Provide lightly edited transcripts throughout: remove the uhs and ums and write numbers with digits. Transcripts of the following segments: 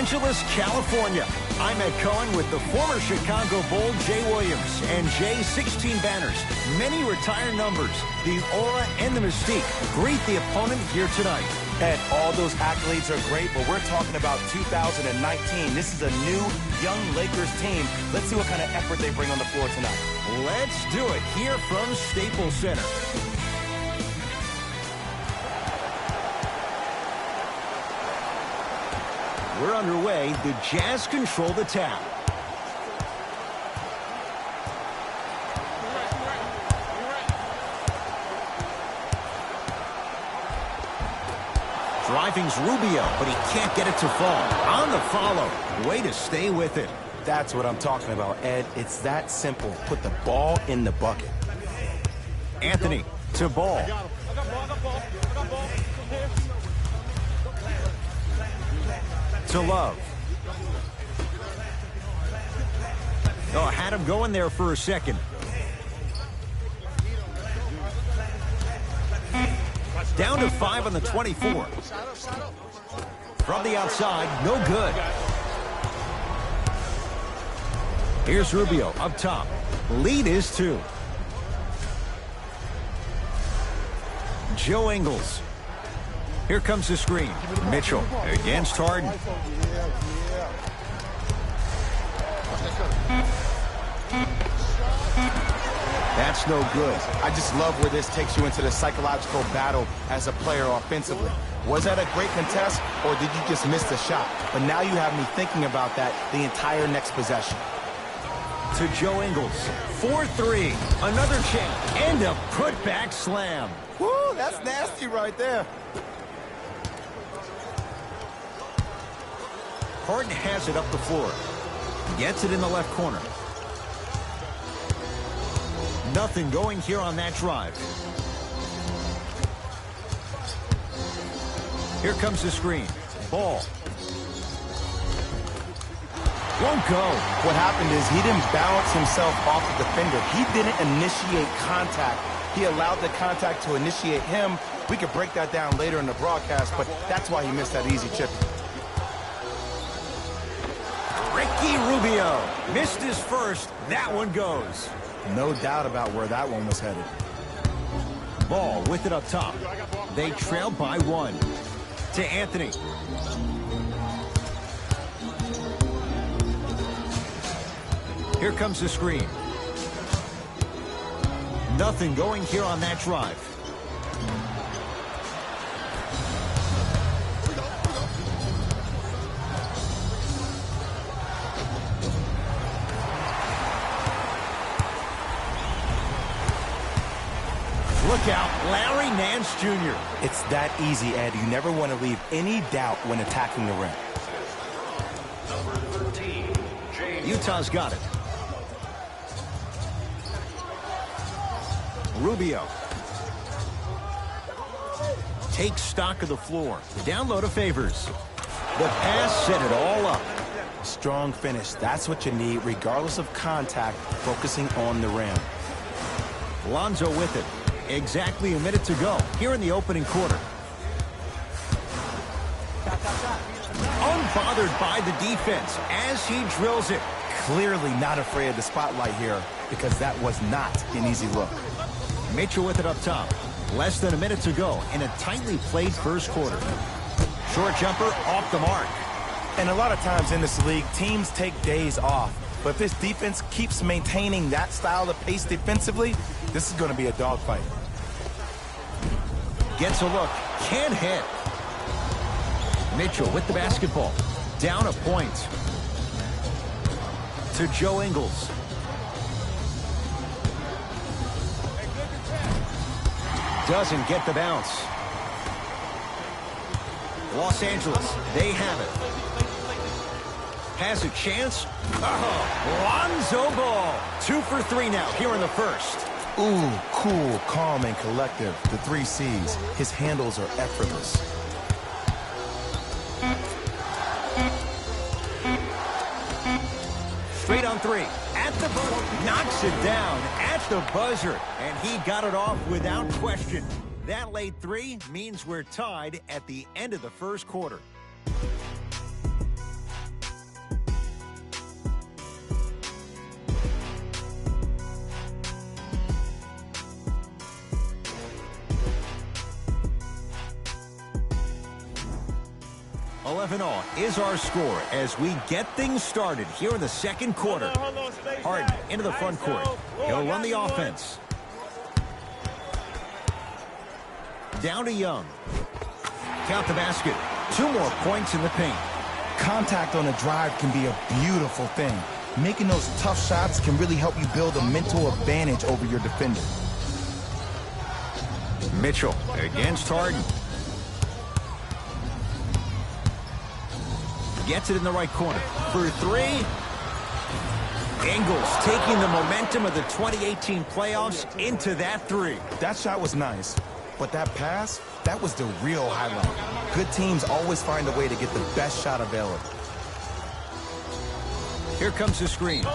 Angeles, California. I'm Ed Cohen with the former Chicago Bull, Jay Williams, and Jay's 16 banners. Many retired numbers, the aura and the mystique. Greet the opponent here tonight. Ed, all those accolades are great, but we're talking about 2019. This is a new, young Lakers team. Let's see what kind of effort they bring on the floor tonight. Let's do it here from Staples Center. We're underway. The Jazz control the tap. Driving's Rubio, but he can't get it to fall. On the follow. Way to stay with it. That's what I'm talking about, Ed. It's that simple. Put the ball in the bucket. Anthony to Ball. To Love. Oh, had him going there for a second. Down to 5 on the 24. From the outside, no good. Here's Rubio up top. Lead is 2. Joe Ingles. Here comes the screen. Mitchell against Harden. That's no good. I just love where this takes you into the psychological battle as a player offensively. Was that a great contest, or did you just miss the shot? But now you have me thinking about that the entire next possession. To Joe Ingles. 4-3. Another chance. And a putback slam. Woo, that's nasty right there. Harden has it up the floor. Gets it in the left corner. Nothing going here on that drive. Here comes the screen. Ball. Won't go. What happened is he didn't balance himself off the defender. He didn't initiate contact. He allowed the contact to initiate him. We could break that down later in the broadcast, but that's why he missed that easy chip. Ricky Rubio missed his first. That one goes. No doubt about where that one was headed. Ball with it up top. They trail by 1. To Anthony. Here comes the screen. Nothing going here on that drive. Look out, Larry Nance Jr. It's that easy, Ed. You never want to leave any doubt when attacking the rim. Number 13, Utah's got it. Rubio. Takes stock of the floor. Down low to Favors. The pass set it all up. Strong finish. That's what you need, regardless of contact, focusing on the rim. Lonzo with it. Exactly a minute to go here in the opening quarter. Unbothered by the defense as he drills it. Clearly not afraid of the spotlight here because that was not an easy look. Mitchell with it up top. Less than a minute to go in a tightly played first quarter. Short jumper off the mark. And a lot of times in this league, teams take days off. But if this defense keeps maintaining that style of pace defensively, this is going to be a dogfight. Gets a look. Can't hit. Mitchell with the basketball. Down a point. To Joe Ingles. Doesn't get the bounce. Los Angeles, they have it. Has a chance. Oh, Lonzo Ball. 2 for 3 now here in the first. Ooh, cool, calm, and collective. The 3 C's. His handles are effortless. Straight on 3. At the buzzer. Knocks it down at the buzzer. And he got it off without question. That late 3 means we're tied at the end of the first quarter. 11-all is our score as we get things started here in the second quarter. Harden into the front court. He'll run the offense. Down to Young. Count the basket. 2 more points in the paint. Contact on a drive can be a beautiful thing. Making those tough shots can really help you build a mental advantage over your defender. Mitchell against Harden. Gets it in the right corner. For 3. Ingles taking the momentum of the 2018 playoffs into that 3. That shot was nice, but that pass, that was the real highlight. Good teams always find a way to get the best shot available. Here comes the screen.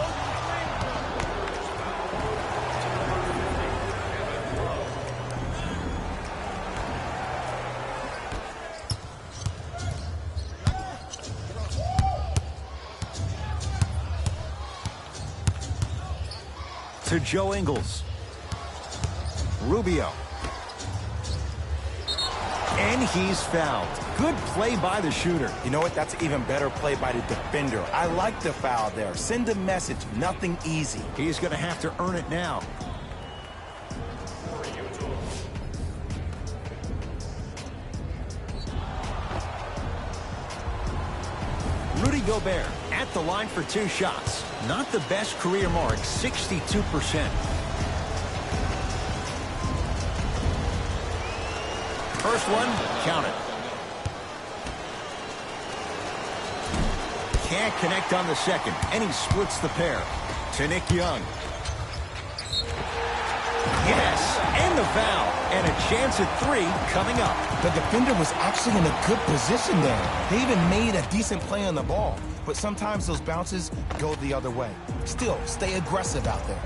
To Joe Ingles. Rubio. And he's fouled. Good play by the shooter. You know what? That's an even better play by the defender. I like the foul there. Send a message. Nothing easy. He's going to have to earn it now. Rudy Gobert at the line for 2 shots. Not the best career mark, 62%. First one, count it. Can't connect on the second, and he splits the pair. To Nick Young. Yes, and the foul. And a chance at 3 coming up. The defender was actually in a good position there. They even made a decent play on the ball. But sometimes those bounces go the other way. Still, stay aggressive out there.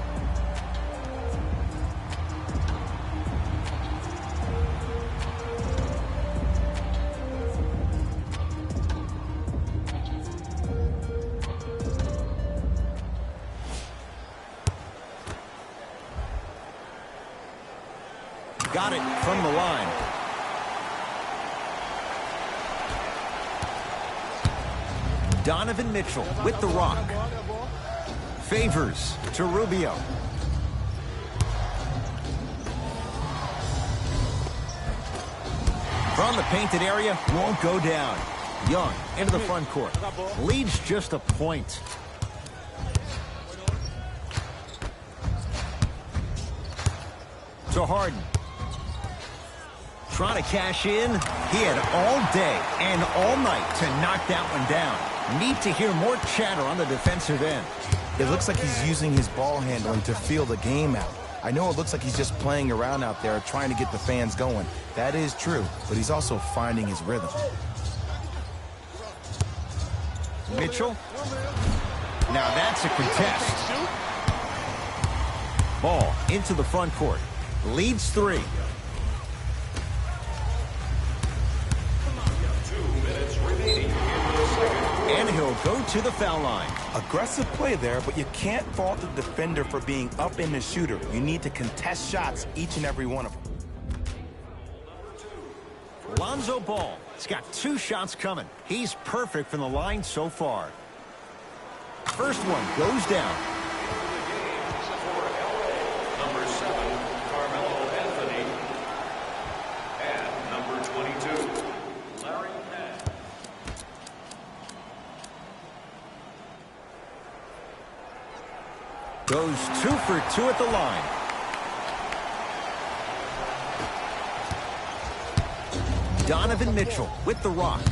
Got it from the line. Donovan Mitchell with the rock. Favors to Rubio. From the painted area, won't go down. Young into the front court. Leads just a point. To Harden. Trying to cash in. He had all day and all night to knock that one down. Need to hear more chatter on the defensive end. It looks like he's using his ball handling to feel the game out. I know it looks like he's just playing around out there trying to get the fans going. That is true, but he's also finding his rhythm. Mitchell. Now that's a contest. Ball into the front court. Leads 3. And he'll go to the foul line. Aggressive play there, but you can't fault the defender for being up in the shooter. You need to contest shots, each and every one of them. Lonzo Ball has got 2 shots coming. He's perfect from the line so far. First one goes down. Number 7, Carmelo Anthony. And number 22, Larry Nance. Goes 2 for 2 at the line. Donovan Mitchell with the rock.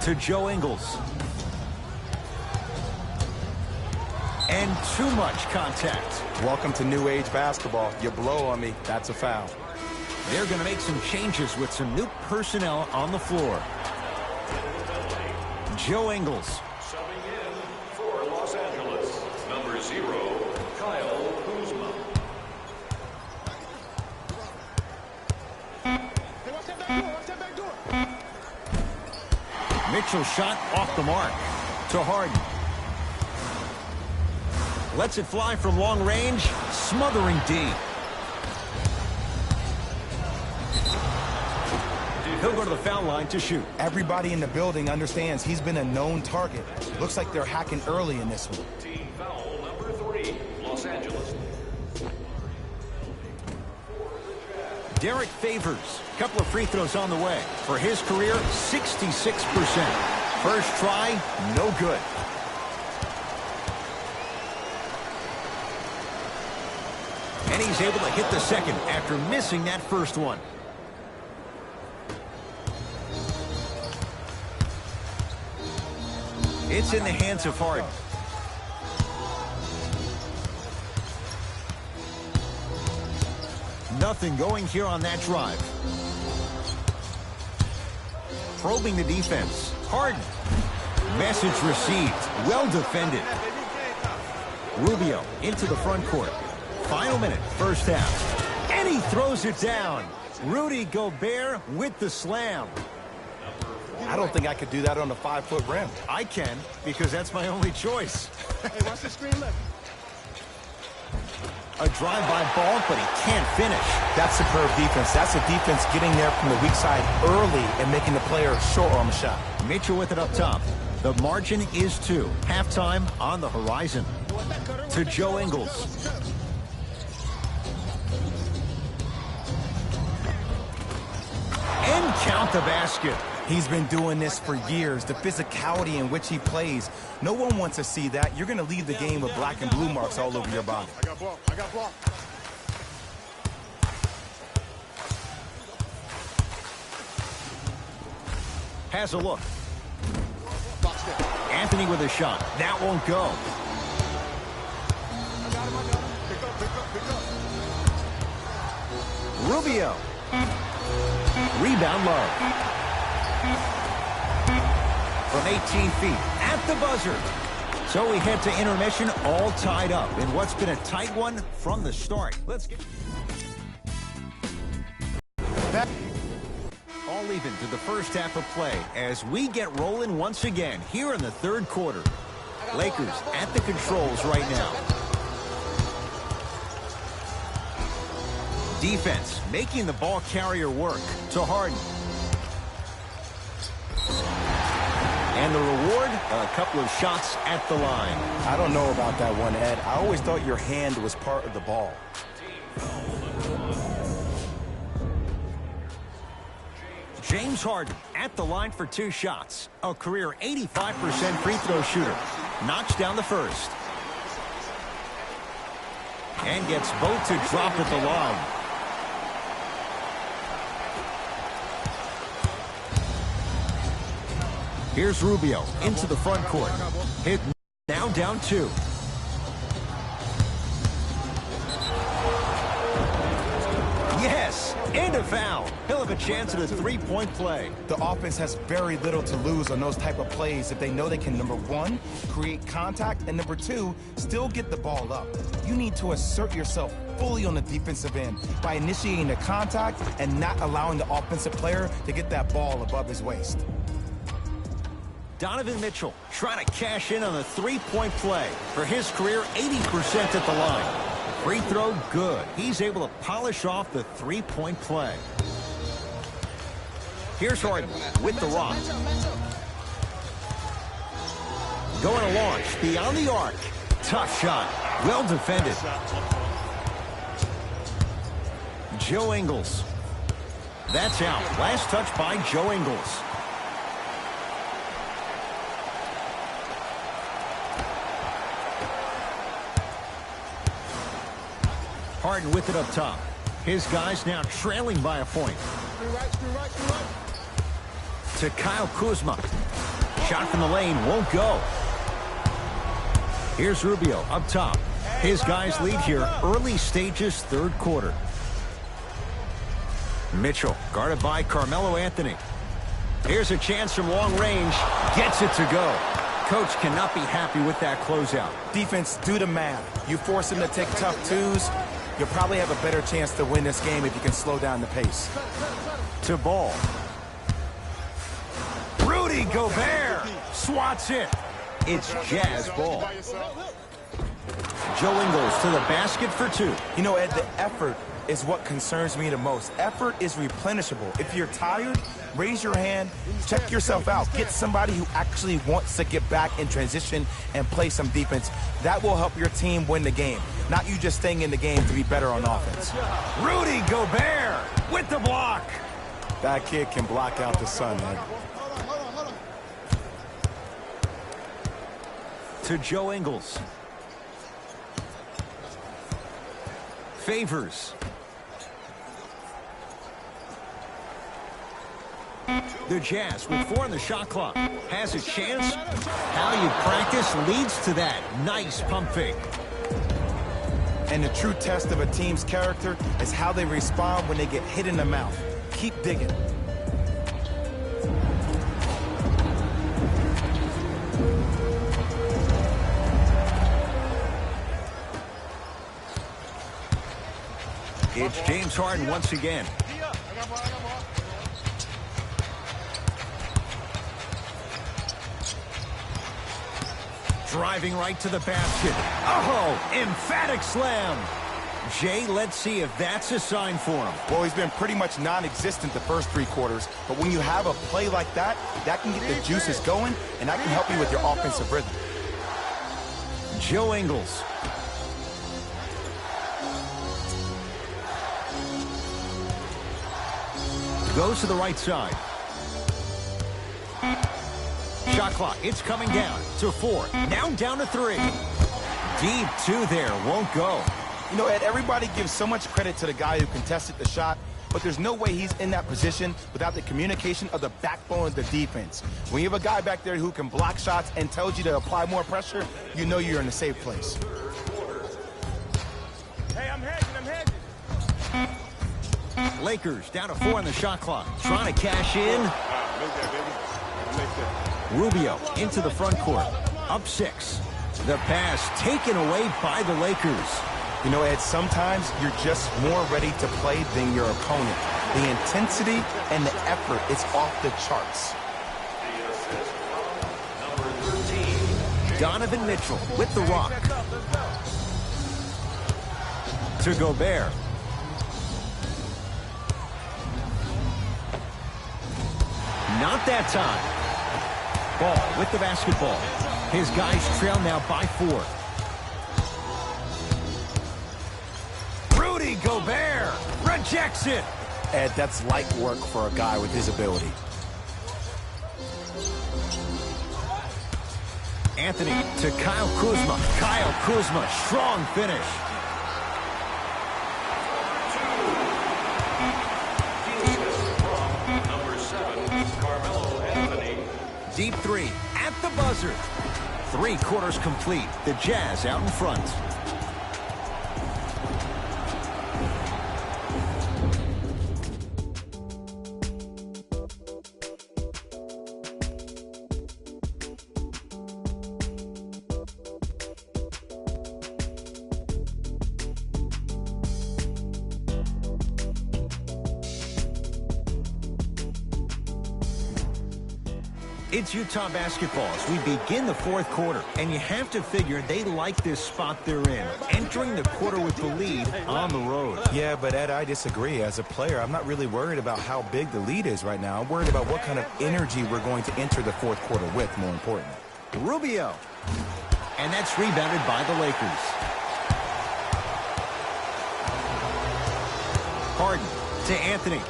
To Joe Ingles. And too much contact. Welcome to new age basketball. You blow on me, that's a foul. They're going to make some changes with some new personnel on the floor. Joe Ingles. Subbing in for Los Angeles, number 0, Kyle Kuzma. Mitchell shot off the mark. To Harden. Lets it fly from long range. Smothering D. He'll go to the foul line to shoot. Everybody in the building understands he's been a known target. Looks like they're hacking early in this one. Team foul number 3, Los Angeles. Derek Favors, a couple of free throws on the way. For his career, 66%. First try, no good. And he's able to hit the second after missing that first one. It's in the hands of Harden. Nothing going here on that drive. Probing the defense. Harden. Message received. Well defended. Rubio into the front court. Final minute, first half. And he throws it down. Rudy Gobert with the slam. I don't think I could do that on a 5-foot rim. I can, because that's my only choice. Hey, watch the screen left. A drive-by ball, but he can't finish. That's superb defense. That's a defense getting there from the weak side early and making the player short arm a shot. Mitchell with it up top. The margin is 2. Halftime on the horizon. To Joe Ingles. And count the basket. He's been doing this for years. The physicality in which he plays. No one wants to see that. You're going to leave the game with black and blue marks all over your body. I got blocked. I got blocked. Has a look. Box there. Anthony with a shot. That won't go. I got him. I got him. Pick up, pick up, pick up. Rubio. Rebound low. From 18 feet at the buzzer. So we head to intermission all tied up in what's been a tight one from the start. Let's get back. All even to the first half of play as we get rolling once again here in the third quarter. Lakers at the controls right now. Defense making the ball carrier work to Harden. And the reward, a couple of shots at the line. I don't know about that one, Ed. I always thought your hand was part of the ball. James Harden at the line for 2 shots. A career 85% free throw shooter. Knocks down the first. And gets both to drop at the line. Here's Rubio into the front court. Hit now down 2. Yes, and a foul. He'll have a chance at a 3-point play. The offense has very little to lose on those type of plays if they know they can, number 1, create contact, and number 2, still get the ball up. You need to assert yourself fully on the defensive end by initiating the contact and not allowing the offensive player to get that ball above his waist. Donovan Mitchell trying to cash in on the 3-point play. For his career, 80% at the line. Free throw, good. He's able to polish off the 3-point play. Here's Harden with the rock. Going to launch beyond the arc. Tough shot. Well defended. Joe Ingles. That's out. Last touch by Joe Ingles. Harden with it up top. His guys now trailing by a point. Screw right, screw right, screw right. To Kyle Kuzma. Shot from the lane won't go. Here's Rubio up top. His guys lead here early stages, third quarter. Mitchell guarded by Carmelo Anthony. Here's a chance from long range. Gets it to go. Coach cannot be happy with that closeout. Defense, do the math. You force him to take tough twos, you'll probably have a better chance to win this game if you can slow down the pace. To Ball. Rudy Gobert swats it. It's Jazz ball. Joe Ingles to the basket for 2. You know, Ed, the effort is what concerns me the most. Effort is replenishable. If you're tired, raise your hand, check yourself out. Get somebody who actually wants to get back in transition and play some defense. That will help your team win the game, not you just staying in the game to be better on offense. Rudy Gobert with the block. That kid can block out the sun, man. Hold on. To Joe Ingles. Favors. The Jazz with 4 on the shot clock. Has a chance. How you practice leads to that. Nice pump fake. And the true test of a team's character is how they respond when they get hit in the mouth. Keep digging. It's James Harden once again. Driving right to the basket. Oh, emphatic slam. Jay, let's see if that's a sign for him. Well, he's been pretty much non-existent the first 3 quarters, but when you have a play like that, that can get the juices going, and that can help you with your offensive rhythm. Joe Ingles. Goes to the right side. Shot clock, it's coming down to 4. Now down to 3. Deep 2 there, won't go. You know, Ed, everybody gives so much credit to the guy who contested the shot, but there's no way he's in that position without the communication of the backbone of the defense. When you have a guy back there who can block shots and tells you to apply more pressure, you know you're in a safe place. Hey, I'm hedging. Lakers down to 4 on the shot clock. Trying to cash in. Rubio into the front court. Up 6. The pass taken away by the Lakers. You know, Ed, sometimes you're just more ready to play than your opponent. The intensity and the effort is off the charts. Donovan Mitchell with the rock. To Gobert. Not that time. Ball with the basketball. His guys trail now by 4. Rudy Gobert rejects it. Ed, that's light work for a guy with his ability. Anthony to Kyle Kuzma. Kyle Kuzma, strong finish. Deep 3 at the buzzer. 3 quarters complete. The Jazz out in front. It's Utah basketball as we begin the 4th quarter, and you have to figure they like this spot they're in, entering the quarter with the lead on the road. Yeah, but Ed, I disagree. As a player, I'm not really worried about how big the lead is right now. I'm worried about what kind of energy we're going to enter the 4th quarter with, more important. Rubio. And that's rebounded by the Lakers. Harden to Anthony.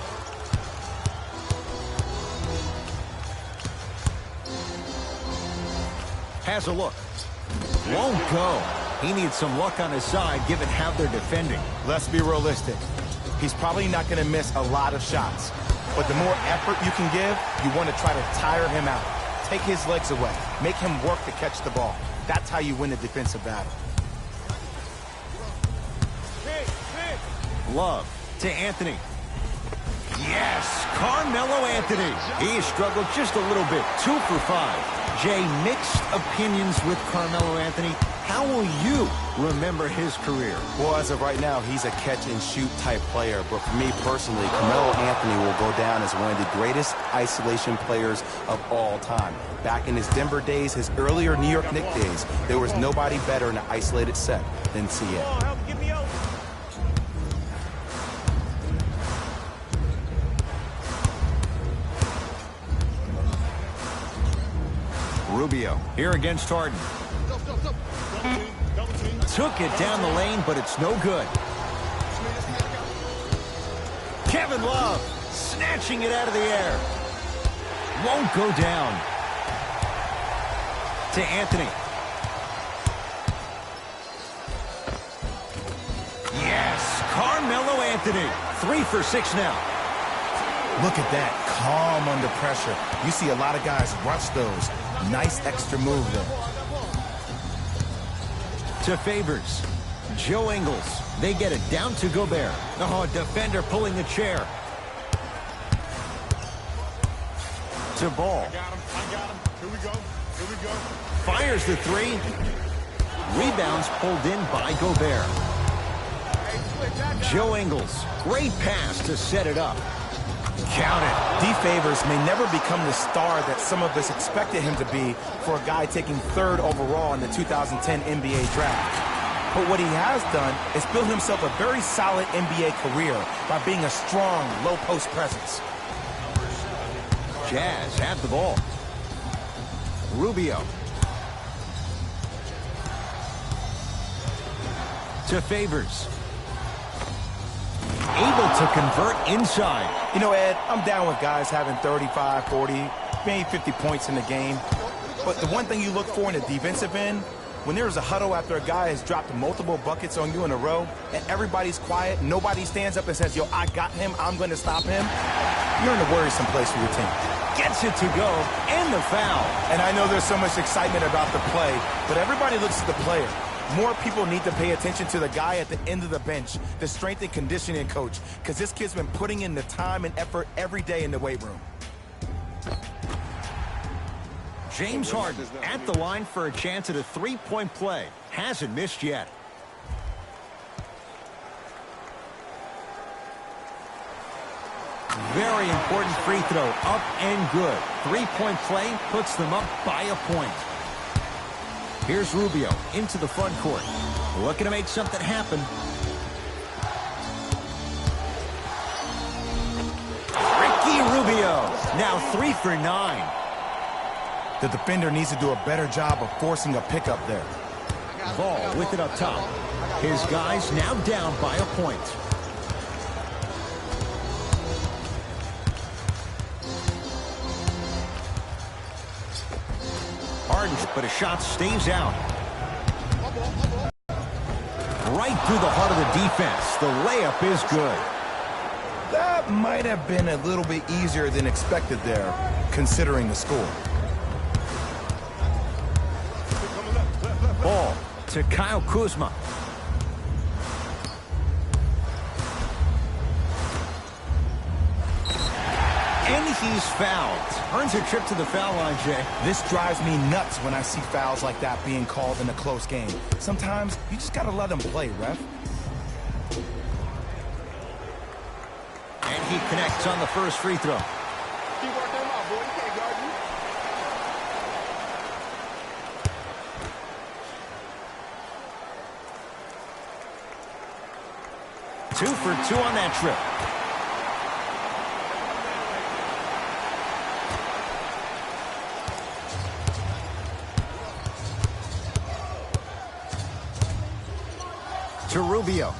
Has a look. Won't go. He needs some luck on his side given how they're defending. Let's be realistic. He's probably not going to miss a lot of shots. But the more effort you can give, you want to try to tire him out. Take his legs away. Make him work to catch the ball. That's how you win the defensive battle. Love to Anthony. Yes, Carmelo Anthony. He struggled just a little bit. 2 for 5. Jay, mixed opinions with Carmelo Anthony. How will you remember his career? Well, as of right now, he's a catch-and-shoot type player. But for me personally, Carmelo Anthony will go down as one of the greatest isolation players of all time. Back in his Denver days, his earlier New York Knicks days, there was nobody better in an isolated set than CA. Rubio here against Harden. Took it down the lane, but it's no good. Kevin Love snatching it out of the air. Won't go down. To Anthony. Yes, Carmelo Anthony. 3 for 6 now. Look at that, calm under pressure. You see a lot of guys rush those. Nice extra move there. To Favors. Joe Ingles. They get it down to Gobert. Oh, defender pulling the chair. To Ball. I got him. Here we go. Fires the 3. Rebounds pulled in by Gobert. Joe Ingles. Great pass to set it up. Count it. D. Favors may never become the star that some of us expected him to be for a guy taking 3rd overall in the 2010 NBA draft. But what he has done is build himself a very solid NBA career by being a strong, low-post presence. Jazz have the ball. Rubio. To Favors. Able to convert inside. You know, Ed, I'm down with guys having 35, 40, maybe 50 points in the game. But the one thing you look for in the defensive end, when there's a huddle after a guy has dropped multiple buckets on you in a row, and everybody's quiet, nobody stands up and says, yo, I got him, I'm going to stop him, you're in a worrisome place for your team. Gets it to go, and the foul. And I know there's so much excitement about the play, but everybody looks at the player. More people need to pay attention to the guy at the end of the bench, the strength and conditioning coach, because this kid's been putting in the time and effort every day in the weight room. James Harden at the line for a chance at a 3-point play. Hasn't missed yet. Very important free throw, up and good. 3-point play puts them up by a point. Here's Rubio into the front court. Looking to make something happen. Ricky Rubio, now 3 for 9. The defender needs to do a better job of forcing a pickup there. Ball with it up top. His guys now down by a point. Harden, but a shot stays out. Right through the heart of the defense. The layup is good. That might have been a little bit easier than expected there, considering the score. Ball to Kyle Kuzma. And he's fouled. Earns a trip to the foul line, Jay. This drives me nuts when I see fouls like that being called in a close game. Sometimes you just gotta let them play, ref. And he connects on the first free throw. Keep working him out, boy. He can't guard you. 2 for 2 on that trip. To Rubio.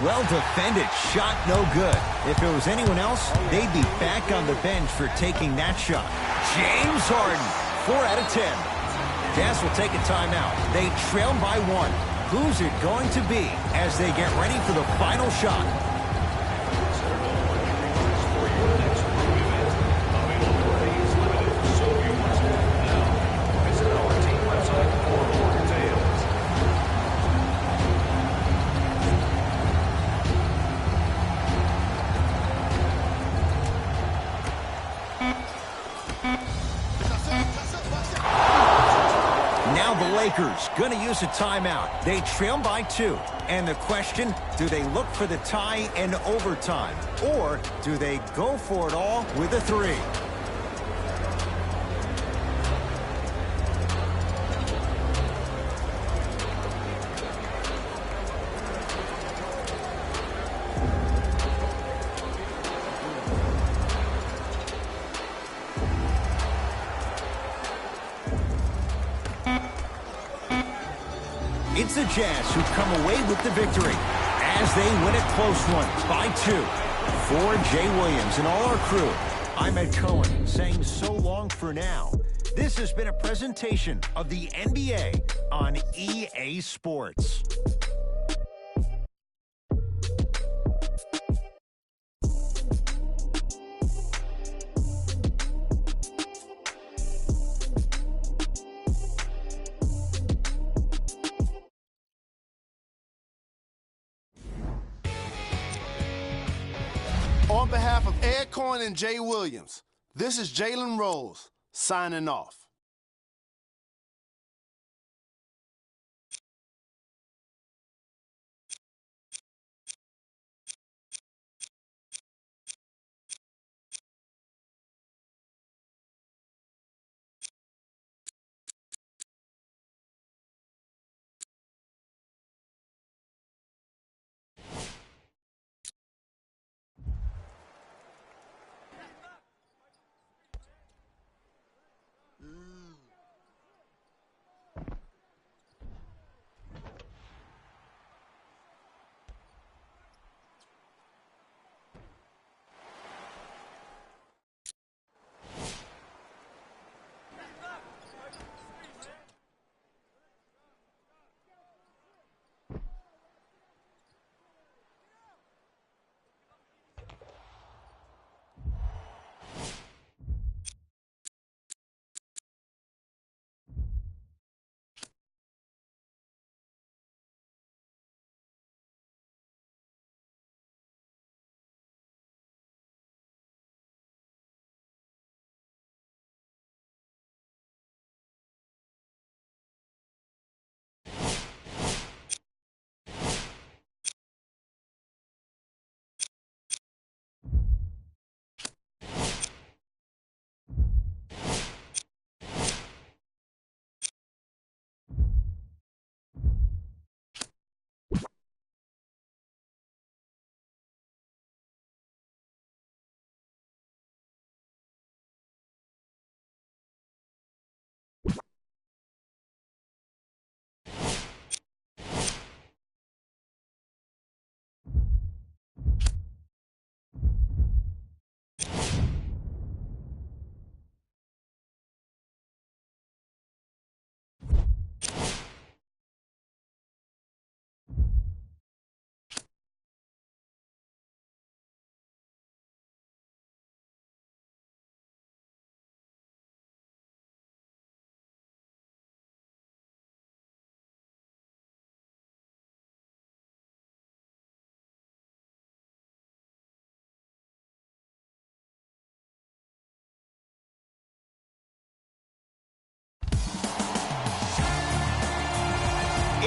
Well defended, shot no good. If it was anyone else, they'd be back on the bench for taking that shot. James Harden, 4 out of 10. Jazz will take a timeout. They trail by 1. Who's it going to be as they get ready for the final shot? Lakers going to use a timeout. They trail by 2. And the question, do they look for the tie in overtime? Or do they go for it all with a 3? It's the Jazz who come away with the victory as they win a close one by 2. For Jay Williams and all our crew, I'm Ed Cohen saying so long for now. This has been a presentation of the NBA on EA Sports. On behalf of Ed Cohen and Jay Williams, this is Jalen Rose signing off.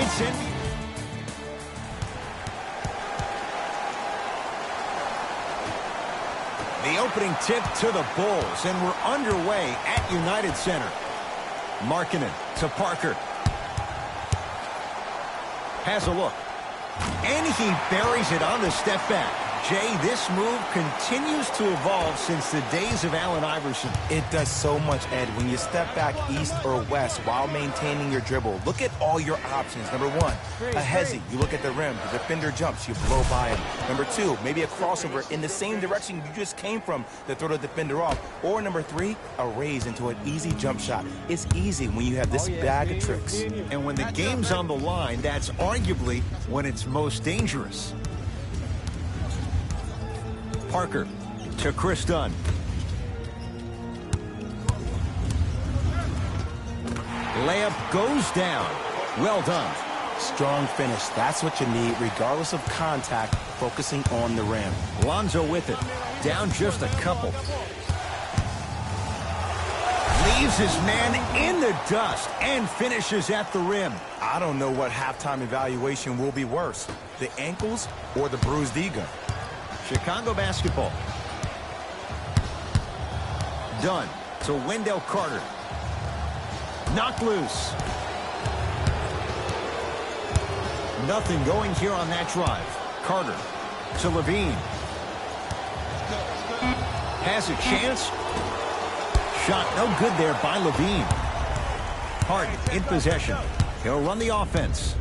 It's in. The opening tip to the Bulls, and we're underway at United Center. Markkanen to Parker. Has a look. And he buries it on the step back. Jay, this move continues to evolve since the days of Allen Iverson. It does so much, Ed. When you step back east or west while maintaining your dribble, look at all your options. Number one, a hezzy. You look at the rim. The defender jumps. You blow by him. Number two, maybe a crossover in the same direction you just came from to throw the defender off. Or number three, a raise into an easy jump shot. It's easy when you have this bag of tricks. And when the game's on the line, that's arguably when it's most dangerous. Parker to Chris Dunn. Layup goes down. Well done. Strong finish. That's what you need, regardless of contact, focusing on the rim. Lonzo with it. Down just a couple. Leaves his man in the dust and finishes at the rim. I don't know what halftime evaluation will be worse, the ankles or the bruised ego. Chicago basketball. Dunn to Wendell Carter. Knocked loose. Nothing going here on that drive. Carter to Levine. Has a chance. Shot no good there by Levine. Harden in possession. He'll run the offense.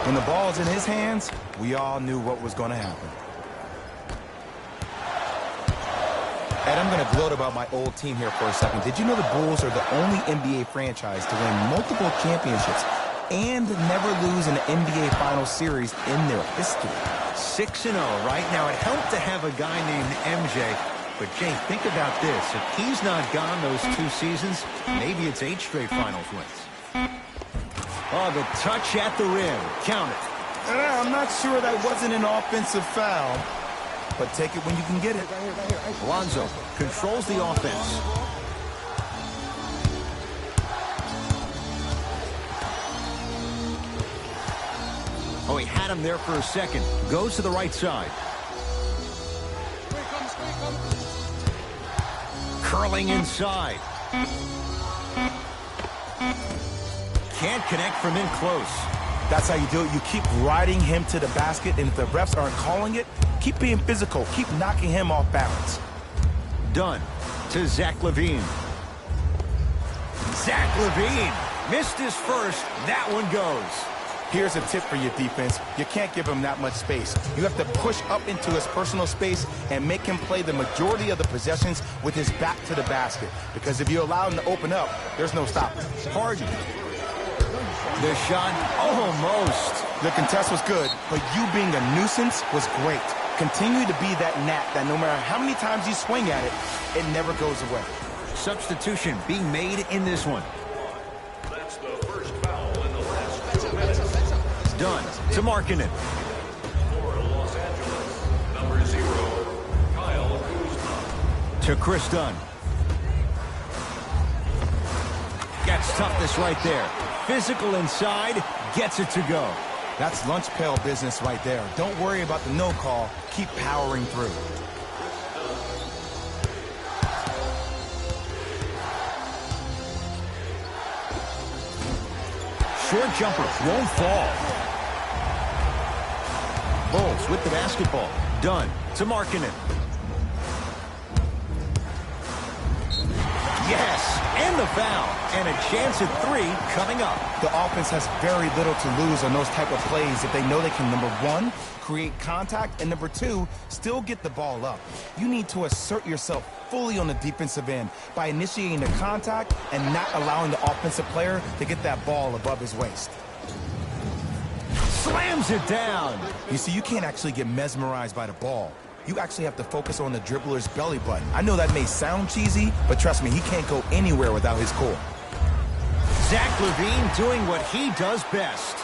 When the ball is in his hands, we all knew what was going to happen. Ed, I'm going to gloat about my old team here for a second. Did you know the Bulls are the only NBA franchise to win multiple championships and never lose an NBA Finals series in their history? 6-0 right now. It helped to have a guy named MJ. But, Jay, think about this. If he's not gone those 2 seasons, maybe it's 8 straight Finals wins. Oh, the touch at the rim. Count it. I'm not sure that wasn't an offensive foul, but take it when you can get it. Alonzo controls the offense. Oh, he had him there for a second. Goes to the right side. Curling inside. Can't connect from in close. That's how you do it. You keep riding him to the basket, and if the refs aren't calling it, keep being physical. Keep knocking him off balance. Done to Zach LaVine. Zach LaVine missed his first. That one goes. Here's a tip for your defense. You can't give him that much space. You have to push up into his personal space and make him play the majority of the possessions with his back to the basket. Because if you allow him to open up, there's no stopping. Harden. The shot, almost. The contest was good, but you being a nuisance was great. Continue to be that gnat that no matter how many times you swing at it, it never goes away. Substitution being made in this one. That's the first foul in the last 2 minutes. Done to Markkanen. For Los Angeles, number 0, Kyle Kuzma. To Chris Dunn. Gets toughness right there. Physical inside, gets it to go. That's lunch pail business right there. Don't worry about the no call. Keep powering through. Short jumper, won't fall. Bulls with the basketball. Done to Markkanen. Yes, and the foul. And a chance at 3 coming up. The offense has very little to lose on those type of plays if they know they can, number 1, create contact, and number 2, still get the ball up. You need to assert yourself fully on the defensive end by initiating the contact and not allowing the offensive player to get that ball above his waist. Slams it down. You see, you can't actually get mesmerized by the ball. You actually have to focus on the dribbler's belly button. I know that may sound cheesy, but trust me, he can't go anywhere without his core. Zach LaVine doing what he does best.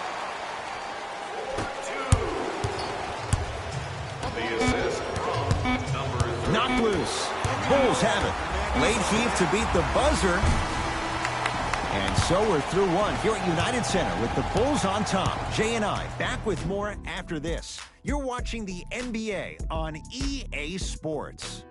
The assist from number 3. Knocked loose. Bulls have it. Late heave to beat the buzzer. And so we're through one here at United Center with the Bulls on top. Jay and I back with more after this. You're watching the NBA on EA Sports.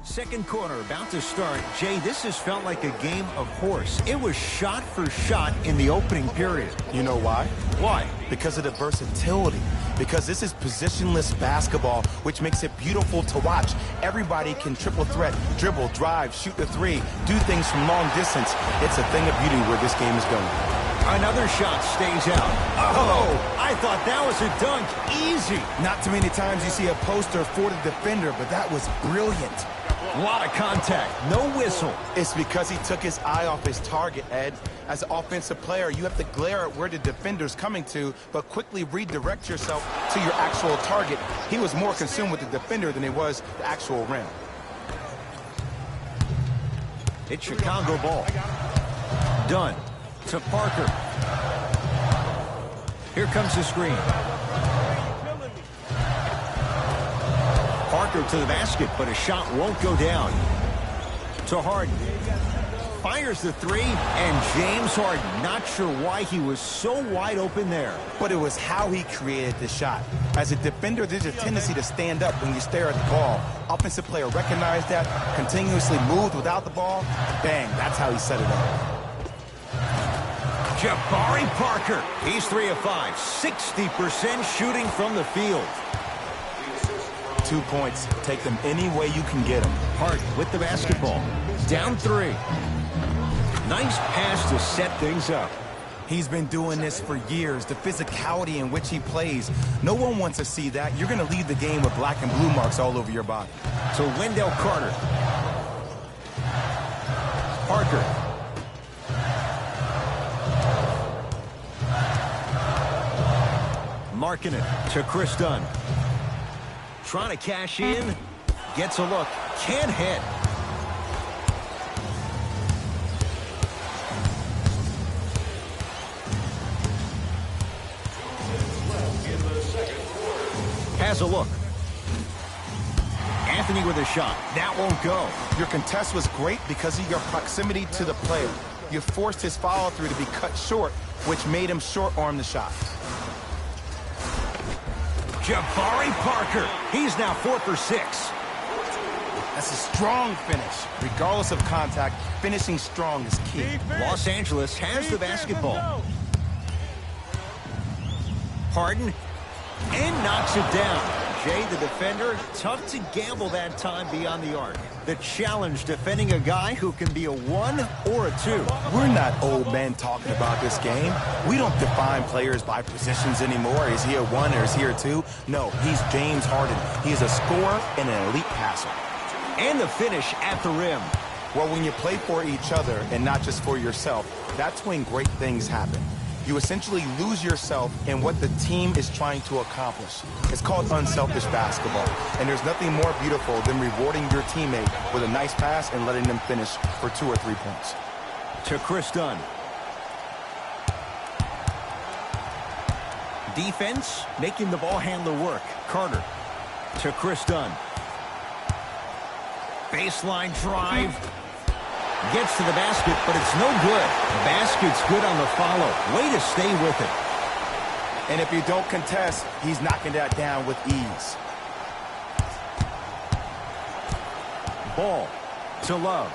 Second quarter about to start. Jay, this has felt like a game of horse. It was shot for shot in the opening period. You know why? Why? Because of the versatility. Because this is positionless basketball, which makes it beautiful to watch. Everybody can triple threat, dribble, drive, shoot the 3, do things from long distance. It's a thing of beauty where this game is going. Another shot stays out. Oh, I thought that was a dunk. Easy. Not too many times you see a poster for the defender, but that was brilliant. A lot of contact. No whistle. It's because he took his eye off his target, Ed. As an offensive player, you have to glare at where the defender's coming to, but quickly redirect yourself to your actual target. He was more consumed with the defender than he was the actual rim. It's Chicago ball. Dunn to Parker. Here comes the screen. Parker to the basket, but a shot won't go down. To Harden. Fires the 3, and James Harden. Not sure why he was so wide open there. But it was how he created the shot. As a defender, there's a tendency to stand up when you stare at the ball. Offensive player recognized that, continuously moved without the ball. Bang, that's how he set it up. Jabari Parker. He's 3 of 5. 60% shooting from the field. 2 points. Take them any way you can get them. Hart with the basketball. Down 3. Nice pass to set things up. He's been doing this for years. The physicality in which he plays. No one wants to see that. You're going to leave the game with black and blue marks all over your body. To Wendell Carter. Parker. Marking it to Chris Dunn. Trying to cash in. Gets a look. Can't hit. Has a look. Anthony with a shot. That won't go. Your contest was great because of your proximity to the player. You forced his follow-through to be cut short, which made him short-arm the shot. Jabari Parker. He's now 4 for 6. That's a strong finish. Regardless of contact, finishing strong is key. Los Angeles has the basketball. Harden. And knocks it down. Jay, the defender, tough to gamble that time beyond the arc. The challenge defending a guy who can be a 1 or a 2. We're not old men talking about this game. We don't define players by positions anymore. Is he a 1 or is he a 2? No, he's James Harden. He's a scorer and an elite passer. And the finish at the rim. Well, when you play for each other and not just for yourself, that's when great things happen. You essentially lose yourself in what the team is trying to accomplish. It's called unselfish basketball. And there's nothing more beautiful than rewarding your teammate with a nice pass and letting them finish for 2 or 3 points. To Chris Dunn. Defense making the ball handler work. Carter to Chris Dunn. Baseline drive. Gets to the basket, but it's no good. Basket's good on the follow. Way to stay with it. And if you don't contest, he's knocking that down with ease. Ball to Love.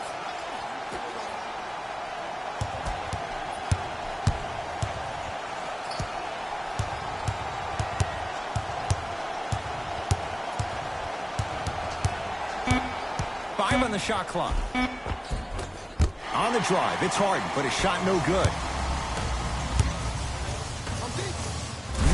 Five on the shot clock. On the drive, it's Harden, but his shot no good.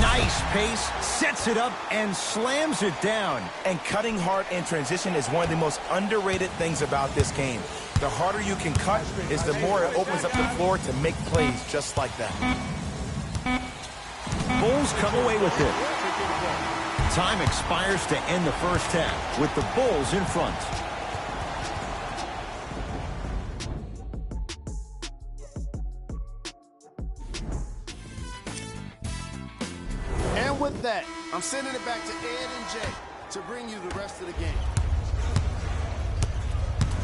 Nice pace, sets it up, and slams it down. And cutting hard in transition is one of the most underrated things about this game. The harder you can cut is the more it opens up the floor to make plays just like that. Bulls come away with it. Time expires to end the first half with the Bulls in front. With that, I'm sending it back to Ed and Jay to bring you the rest of the game.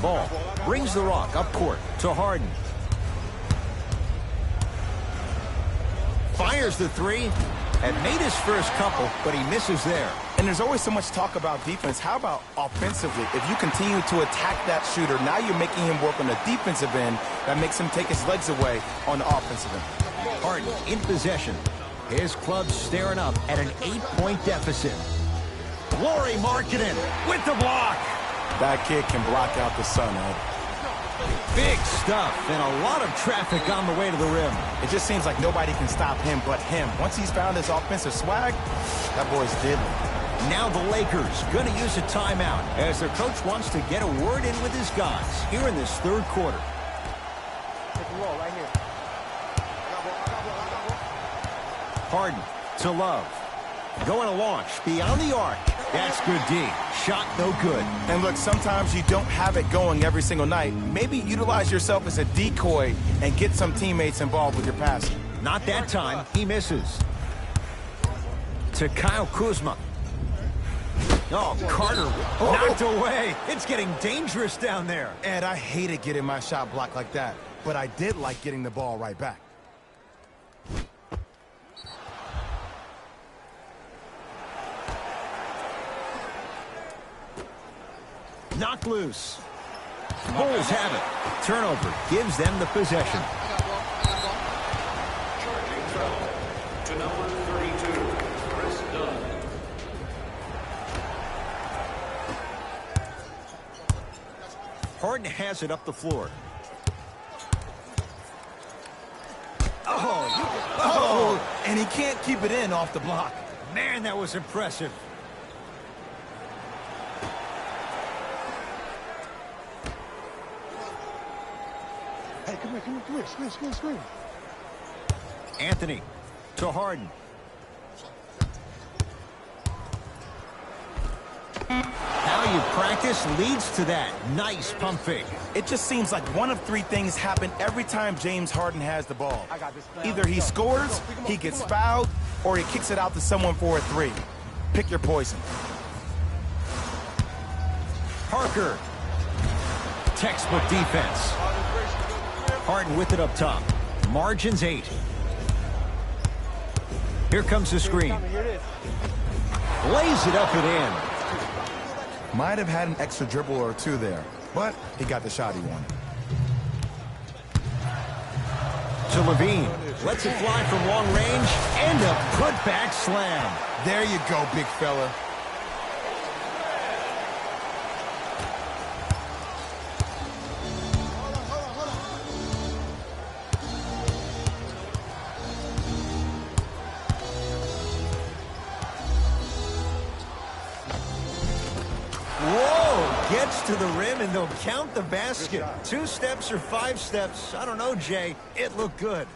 Ball brings the rock up court to Harden. Fires the 3. Had made his first couple, but he misses there. And there's always so much talk about defense. How about offensively? If you continue to attack that shooter, now you're making him work on the defensive end. That makes him take his legs away on the offensive end. Harden in possession. His club staring up at an 8-point deficit. Lauri Markkanen with the block. That kid can block out the sun, Ed. Big stuff and a lot of traffic on the way to the rim. It just seems like nobody can stop him but him. Once he's found his offensive swag, that boy's deadly. Now the Lakers going to use a timeout as their coach wants to get a word in with his guys here in this third quarter. Harden to Love. Going to launch beyond the arc. That's good D. Shot no good. And look, sometimes you don't have it going every single night. Maybe utilize yourself as a decoy and get some teammates involved with your passing. Not that time. He misses. To Kyle Kuzma. Oh, Carter knocked away. It's getting dangerous down there. Ed, I hated getting my shot blocked like that, but I did like getting the ball right back. Knocked loose. Bulls have it. Turnover gives them the possession. to number 32, Chris Dunn. Harden has it up the floor. Oh, and he can't keep it in off the block. Man, that was impressive. Hey, come here. Screen. Anthony to Harden. How you practice leads to that. Nice pump fake. It just seems like one of three things happen every time James Harden has the ball. Either he scores, he gets fouled, or he kicks it out to someone for a three. Pick your poison. Parker. Textbook defense. Harden with it up top. Margins 8. Here comes the screen. Lays it up and in. Might have had an extra dribble or two there, but he got the shot he wanted. To Levine. Lets it fly from long range. And a putback slam. There you go, big fella. Gets to the rim and they'll count the basket. 2 steps or 5 steps. I don't know, Jay. It looked good.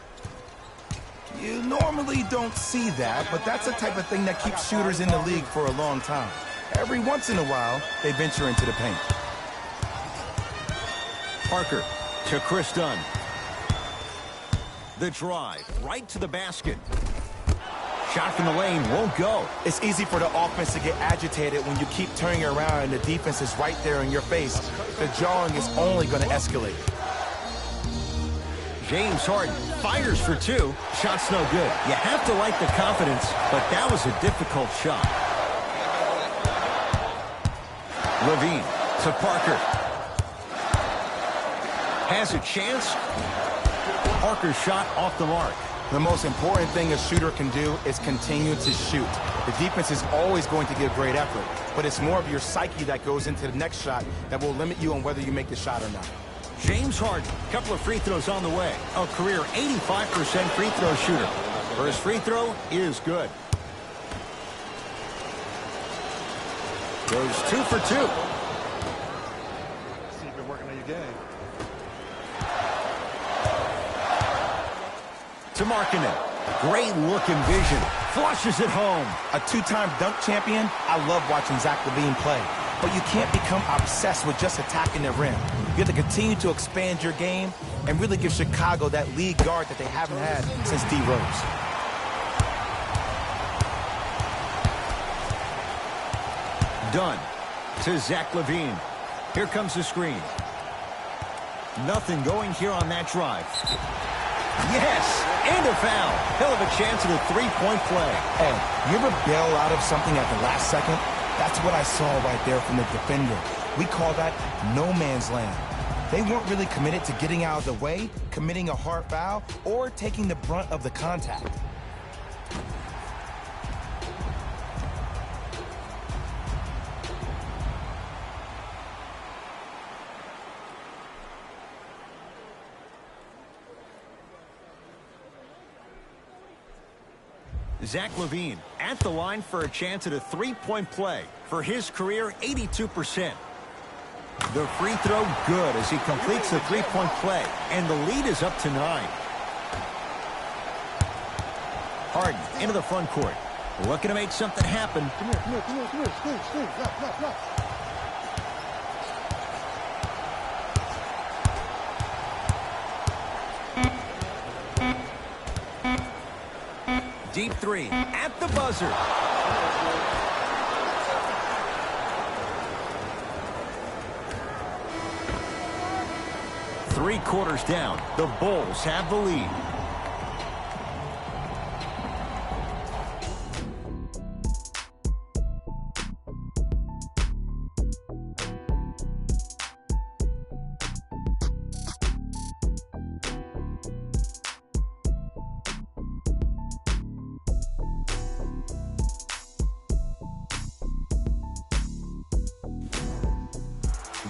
You normally don't see that, but that's the type of thing that keeps shooters in the league for a long time. Every once in a while, they venture into the paint. Parker to Chris Dunn. The drive right to the basket. Shot from the lane won't go. It's easy for the offense to get agitated when you keep turning around and the defense is right there in your face. The jawing is only going to escalate. James Harden fires for 2. Shot's no good. You have to like the confidence, but that was a difficult shot. Levine to Parker. Has a chance. Parker's shot off the mark. The most important thing a shooter can do is continue to shoot. The defense is always going to give great effort, but it's more of your psyche that goes into the next shot that will limit you on whether you make the shot or not. James Harden, couple of free throws on the way. A career 85% free throw shooter. First free throw is good. Goes 2 for 2. See, you've been working on your game. To Markkanen. Great look and vision. Flushes it home. A 2-time dunk champion, I love watching Zach LaVine play. But you can't become obsessed with just attacking the rim. You have to continue to expand your game and really give Chicago that lead guard that they haven't had since D. Rose. Dunn to Zach LaVine. Here comes the screen. Nothing going here on that drive. Yes, and a foul. Hell of a chance at a 3-point play. Hey, you ever bail out of something at the last second? That's what I saw right there from the defender. We call that no man's land. They weren't really committed to getting out of the way, committing a hard foul, or taking the brunt of the contact. Zach LaVine at the line for a chance at a 3-point play. For his career, 82%. The free throw good as he completes the 3-point play. And the lead is up to 9. Harden into the front court. Looking to make something happen. Come here. Screen. Left. Deep 3 at the buzzer. Three quarters down. The Bulls have the lead.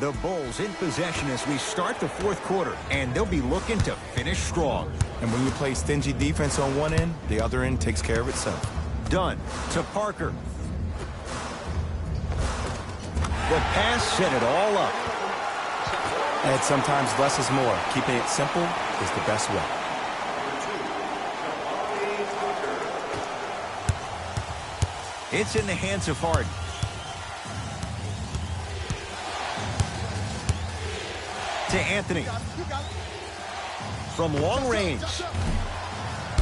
The Bulls in possession as we start the fourth quarter, and they'll be looking to finish strong. And when you play stingy defense on one end, the other end takes care of itself. Dunn to Parker. The pass set it all up. And sometimes less is more. Keeping it simple is the best way. It's in the hands of Harden. To Anthony. From long range.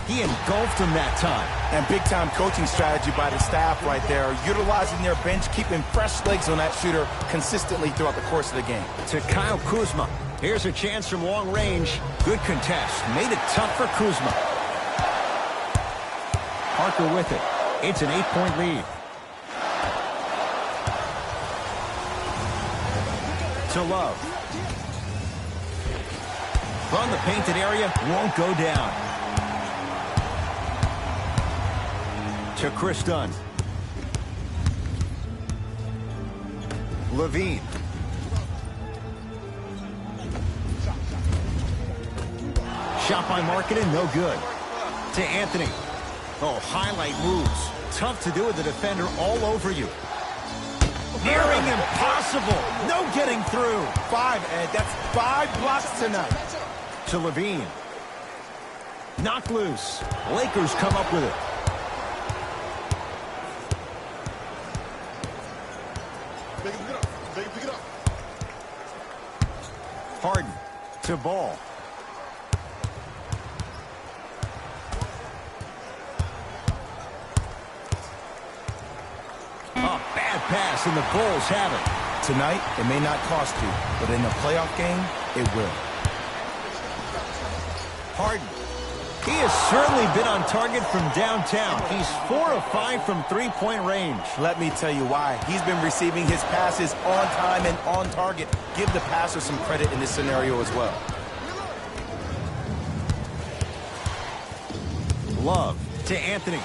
He engulfed him that time. And big-time coaching strategy by the staff right there, utilizing their bench, keeping fresh legs on that shooter consistently throughout the course of the game. To Kyle Kuzma. Here's a chance from long range. Good contest. Made it tough for Kuzma. Parker with it. It's an 8-point lead. To Love. From the painted area, won't go down. To Chris Dunn. Levine. Shot by Markkanen, no good. To Anthony. Oh, highlight moves. Tough to do with the defender all over you. Nearing impossible. No getting through. 5, Ed. That's 5 blocks tonight. To Levine. Knocked loose. Lakers come up with it. Pick it up. Harden to Ball. A bad pass, and the Bulls have it. Tonight, it may not cost you, but in a playoff game, it will. Harden. He has certainly been on target from downtown. He's 4 of 5 from three-point range. Let me tell you why. He's been receiving his passes on time and on target. Give the passer some credit in this scenario as well. Love to Anthony.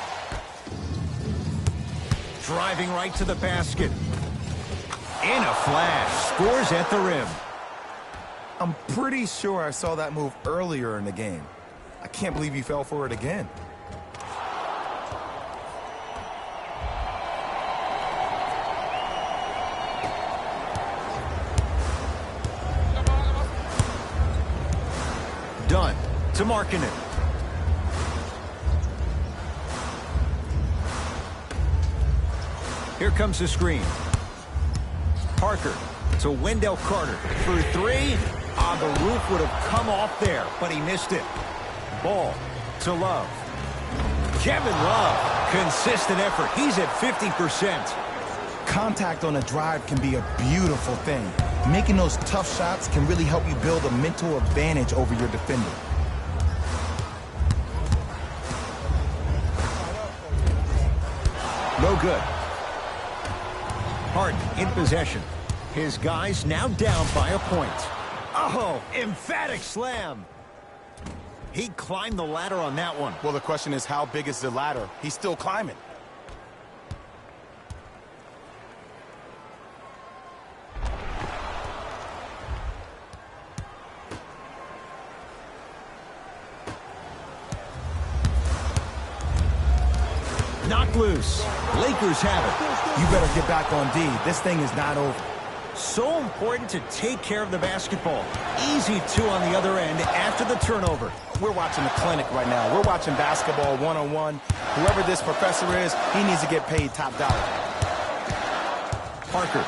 Driving right to the basket. In a flash. Scores at the rim. I'm pretty sure I saw that move earlier in the game. I can't believe he fell for it again. Dunn to Markkanen. Here comes the screen. Parker to Wendell Carter for 3. The roof would have come off there, but he missed it. Ball to Love. Kevin Love. Consistent effort. He's at 50%. Contact on a drive can be a beautiful thing. Making those tough shots can really help you build a mental advantage over your defender. No good. Harden in possession. His guys now down by a point. Oh, emphatic slam. He climbed the ladder on that one. Well, the question is, how big is the ladder? He's still climbing. Knocked loose. Lakers have it. You better get back on D. This thing is not over. So important to take care of the basketball. Easy 2 on the other end after the turnover. We're watching a clinic right now. We're watching basketball one-on-one. Whoever this professor is, he needs to get paid top dollar. Parker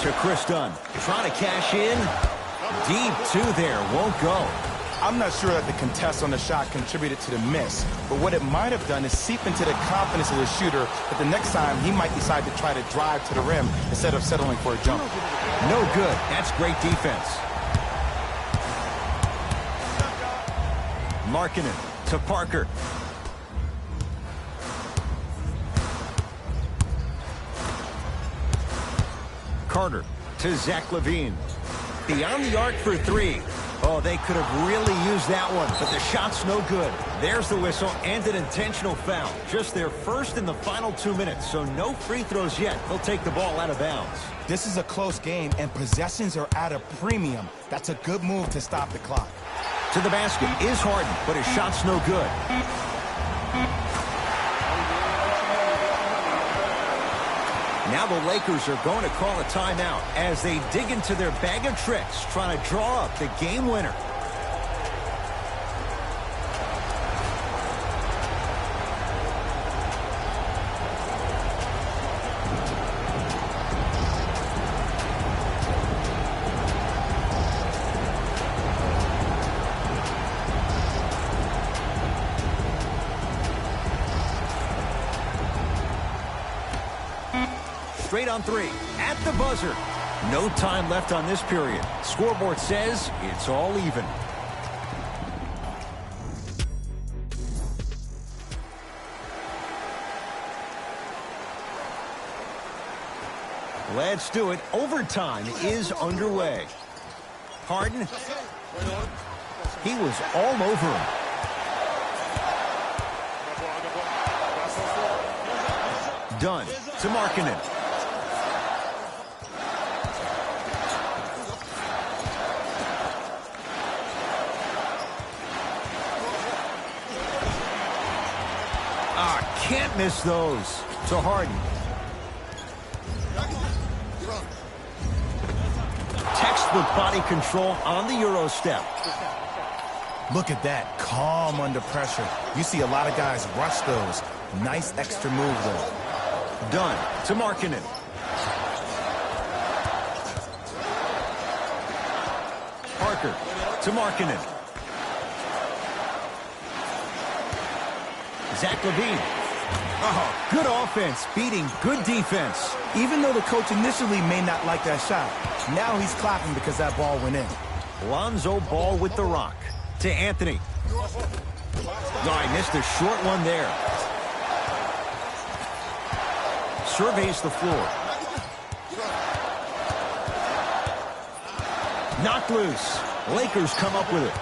to Chris Dunn. Trying to cash in. Deep 2 there. Won't go. I'm not sure that the contest on the shot contributed to the miss, but what it might have done is seep into the confidence of the shooter that the next time he might decide to try to drive to the rim instead of settling for a jump. No good. That's great defense. Markkanen to Parker. Carter to Zach LaVine. Beyond the arc for 3. Oh, they could have really used that one, but the shot's no good. There's the whistle and an intentional foul. Just their first in the final 2 minutes, so no free throws yet. They'll take the ball out of bounds. This is a close game, and possessions are at a premium. That's a good move to stop the clock. To the basket is Harden, but his shot's no good. Now the Lakers are going to call a timeout as they dig into their bag of tricks, trying to draw up the game winner. Straight on three, at the buzzer. No time left on this period. Scoreboard says it's all even. Let's do it. Overtime is underway. Harden. He was all over him. Dunn to Markkanen. Can't miss those. To Harden. Textbook body control on the Euro step. Look at that. Calm under pressure. You see a lot of guys rush those. Nice extra move, though. Dunn to Markkanen. Parker to Markkanen. Zach LaVine. Oh, good offense, beating good defense. Even though the coach initially may not like that shot, now he's clapping because that ball went in. Lonzo Ball with the rock. To Anthony. No, I missed a short one there. Surveys the floor. Knocked loose. Lakers come up with it.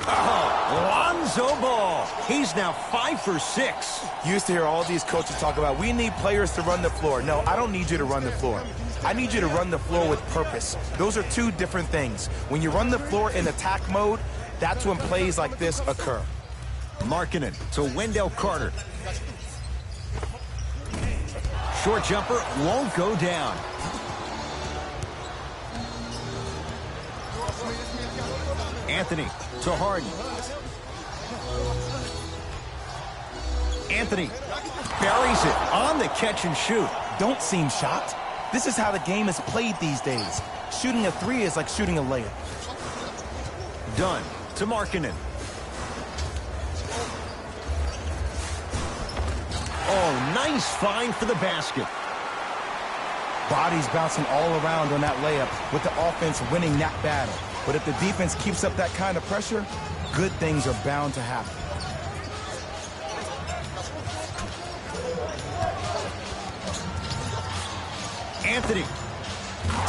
Lonzo Ball. He's now 5 for 6. You used to hear all these coaches talk about, we need players to run the floor. No, I don't need you to run the floor. I need you to run the floor with purpose. Those are two different things. When you run the floor in attack mode, that's when plays like this occur. Markkanen to Wendell Carter. Short jumper won't go down. Anthony to Harden. Anthony buries it on the catch and shoot. Don't seem shocked. This is how the game is played these days. Shooting a three is like shooting a layup. Dunn to Markkanen. Oh, nice find for the basket. Bodies bouncing all around on that layup with the offense winning that battle. But if the defense keeps up that kind of pressure, good things are bound to happen. Anthony.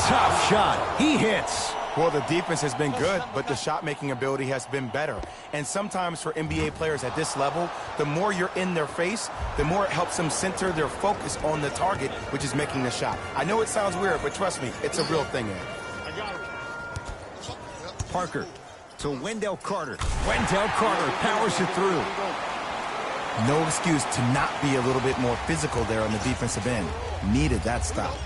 Tough shot. He hits. Well, the defense has been good, but the shot-making ability has been better. And sometimes for NBA players at this level, the more you're in their face, the more it helps them center their focus on the target, which is making the shot. I know it sounds weird, but trust me, it's a real thing, Ed. Parker to Wendell Carter. Wendell Carter powers it through. No excuse to not be a little bit more physical there on the defensive end. Needed that stop.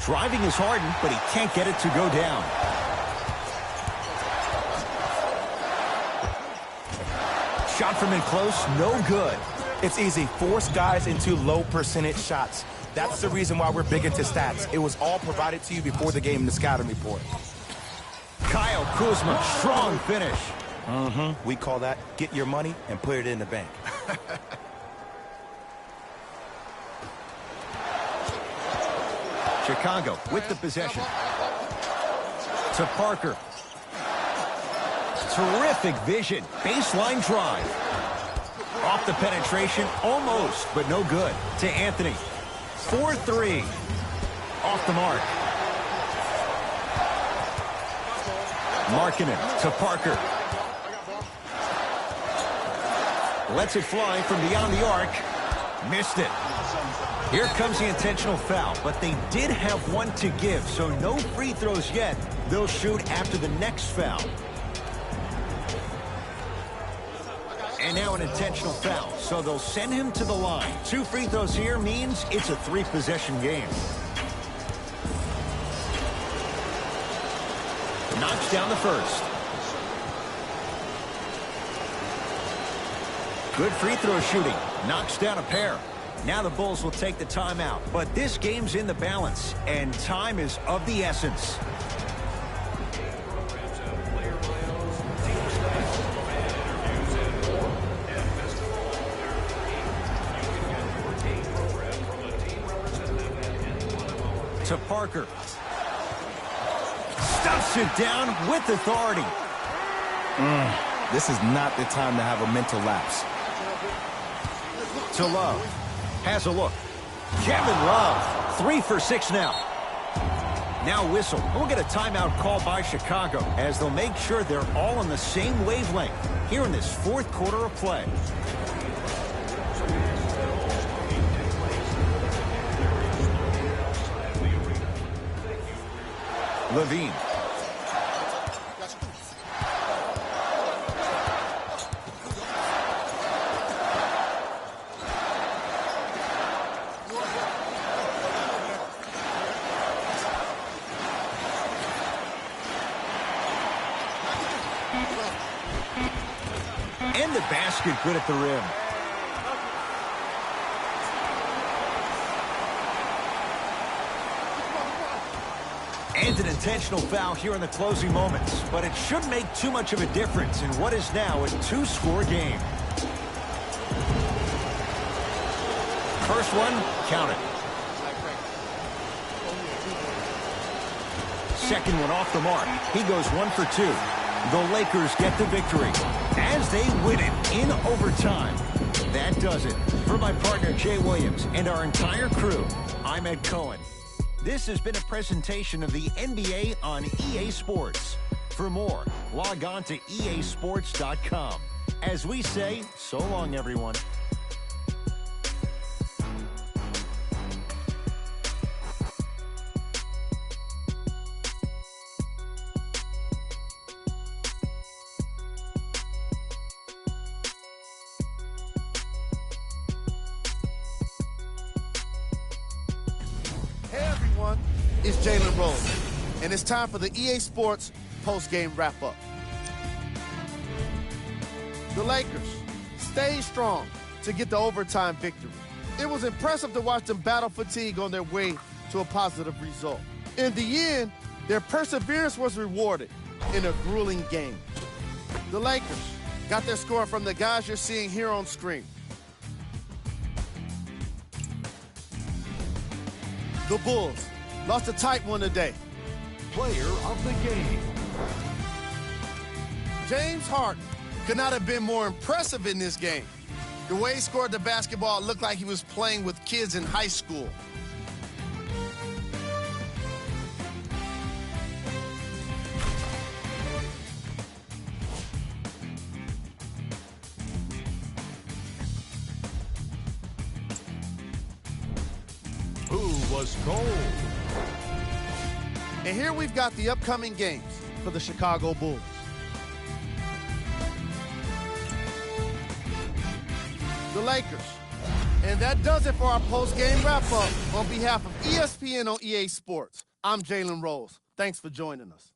Driving is Harden, but he can't get it to go down. Shot from in close, no good. It's easy. Force guys into low percentage shots. That's the reason why we're big into stats. It was all provided to you before the game in the scouting report. Kyle Kuzma, strong finish. We call that get your money and put it in the bank. Chicago with the possession. To Parker. Terrific vision. Baseline drive. Off the penetration, almost, but no good. To Anthony. 4-3. Off the mark. Marking it to Parker. Lets it fly from beyond the arc. Missed it. Here comes the intentional foul, but they did have one to give, so no free throws yet. They'll shoot after the next foul. And now an intentional foul, so they'll send him to the line. 2 free throws here means it's a 3-possession game. Knocks down the first. Good free throw shooting. Knocks down a pair. Now the Bulls will take the timeout. But this game's in the balance, and time is of the essence. To Parker. Stuffs it down with authority. This is not the time to have a mental lapse. To Love. Has a look. Kevin Love. 3 for 6 now. Now whistle. We'll get a timeout call by Chicago as they'll make sure they're all on the same wavelength here in this 4th quarter of play. Levine. And the basket good at the rim. And an intentional foul here in the closing moments, but it shouldn't make too much of a difference in what is now a 2-score game. First one, count it. Second one off the mark. He goes 1 for 2. The Lakers get the victory as they win it in overtime. That does it. For my partner, Jay Williams, and our entire crew, I'm Ed Cohen. This has been a presentation of the NBA on EA Sports. For more, log on to easports.com. As we say, so long, everyone. It's Jalen Rose, and it's time for the EA Sports post-game wrap-up. The Lakers stayed strong to get the overtime victory. It was impressive to watch them battle fatigue on their way to a positive result. In the end, their perseverance was rewarded in a grueling game. The Lakers got their score from the guys you're seeing here on screen. The Bulls lost a tight one today. Player of the game. James Harden could not have been more impressive in this game. The way he scored the basketball looked like he was playing with kids in high school. Who was cold? And here we've got the upcoming games for the Chicago Bulls. The Lakers. And that does it for our post-game wrap-up. On behalf of ESPN on EA Sports, I'm Jalen Rose. Thanks for joining us.